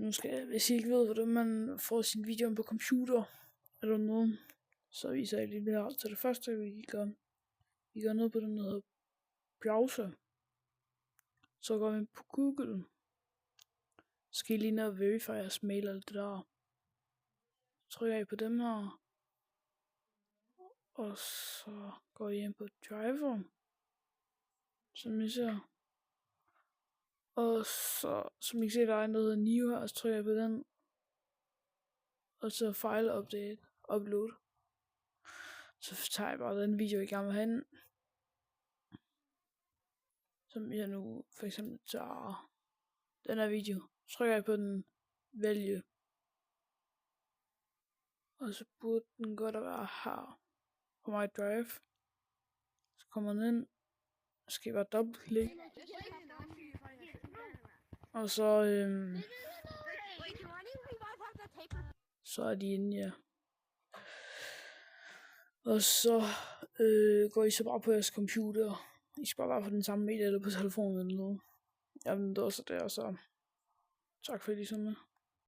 Nu skal jeg, hvis I ikke ved, hvordan man får sin video på computer, eller noget, så viser jeg lige det her. Så det første, vi gør noget på den, der hedder browser. Så går vi ind på Google. Så skal I lige ned og verify jeres mail og alt det der. Så trykker I på dem her. Og så går I ind på driver. Som I ser. Og så, som I kan se, der er noget new her, så trykker jeg på den. Og så file update, upload. Så tager jeg bare den video, I gerne vil have den. Som jeg nu for eksempel tager den her video. Så trykker jeg på den, vælge. Og så burde den godt at være her på my drive. Så kommer den ind. Så skal jeg bare dobbeltklik. Og så så er de inde, ja. Og så går I så bare på jeres computer. I skal bare være på den samme medie eller på telefonen eller noget. Jamen det er også det, og så tak fordi I så med.